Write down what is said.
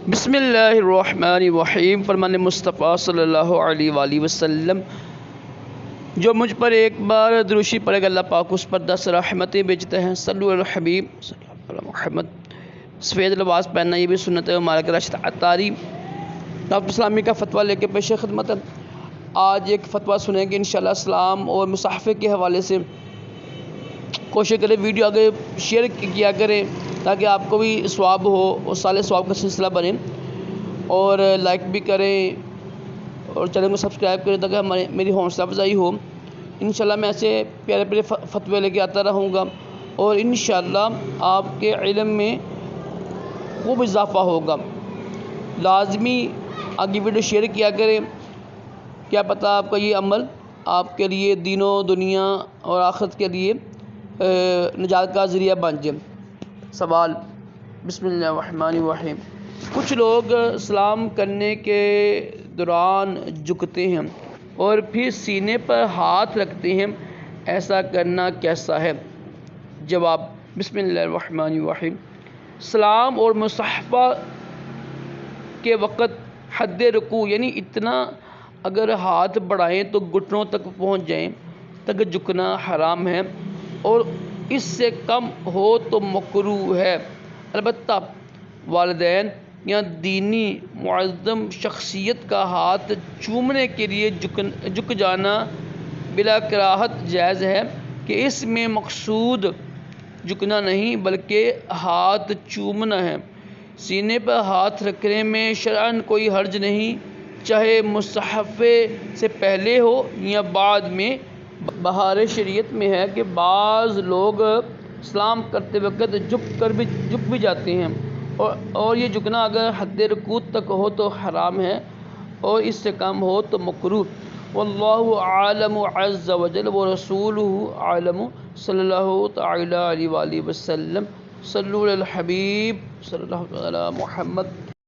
بسم اللہ الرحمن الرحیم۔ فرمان مصطفیٰ صلی اللہ علیہ وآلہ وسلم، جو مجھ پر ایک بار دروشی پڑھے گا اللہ پاک اس پر 10 رحمتیں بھیجتے ہیں۔ صلو علی الحبیب صلی اللہ علیہ محمد۔ سفید لباس پہننا یہ بھی سنت ہے ہمارا کہ راشد عطاری دعوت اسلامی کا فتویٰ لے کے پیش خدمت ہے۔ آج ایک فتویٰ سنیں گے انشاءاللہ اسلام اور مصحفے کے حوالے سے۔ کوشش کریں ویڈیو آگے شیئر کیا کریں تاکہ آپ کو بھی ثواب ہو اور سال ثواب کا سلسلہ بنے، اور لائک بھی کریں اور چینل کو سبسکرائب کریں تاکہ میری حوصلہ افزائی ہو۔ انشاءاللہ میں ایسے پیارے پیارے فتوے لے کے آتا رہوں گا اور انشاءاللہ آپ کے علم میں خوب اضافہ ہوگا۔ لازمی آگے ویڈیو شیئر کیا کریں، کیا پتہ آپ کا یہ عمل آپ کے لیے دین و دنیا اور آخرت کے لیے نجات کا ذریعہ بن جائے۔ سوال، بسم اللہ الرحمن الرحیم۔ کچھ لوگ سلام کرنے کے دوران جھکتے ہیں اور پھر سینے پر ہاتھ رکھتے ہیں، ایسا کرنا کیسا ہے؟ جواب، بسم اللہ الرحمن الرحیم۔ سلام اور مصحفہ کے وقت حد رکوع یعنی اتنا اگر ہاتھ بڑھائیں تو گھٹنوں تک پہنچ جائیں تک جھکنا حرام ہے، اور اس سے کم ہو تو مکروہ ہے۔ البتہ والدین یا دینی معظم شخصیت کا ہاتھ چومنے کے لیے جھک جانا بلا کراہت جائز ہے کہ اس میں مقصود جھکنا نہیں بلکہ ہاتھ چومنا ہے۔ سینے پر ہاتھ رکھنے میں شرعاً کوئی حرج نہیں، چاہے مصحفے سے پہلے ہو یا بعد میں۔ بہار شریعت میں ہے کہ بعض لوگ سلام کرتے وقت جھک بھی جاتے ہیں، اور یہ جھکنا اگر حد رکوع تک ہو تو حرام ہے اور اس سے کم ہو تو مکروہ۔ واللہ اعلم عز وجل ورسولہ اعلم۔ صلی اللہ تعالی علیہ وآلہ وسلم۔ صلو علی الحبیب صلی اللہ علی محمد۔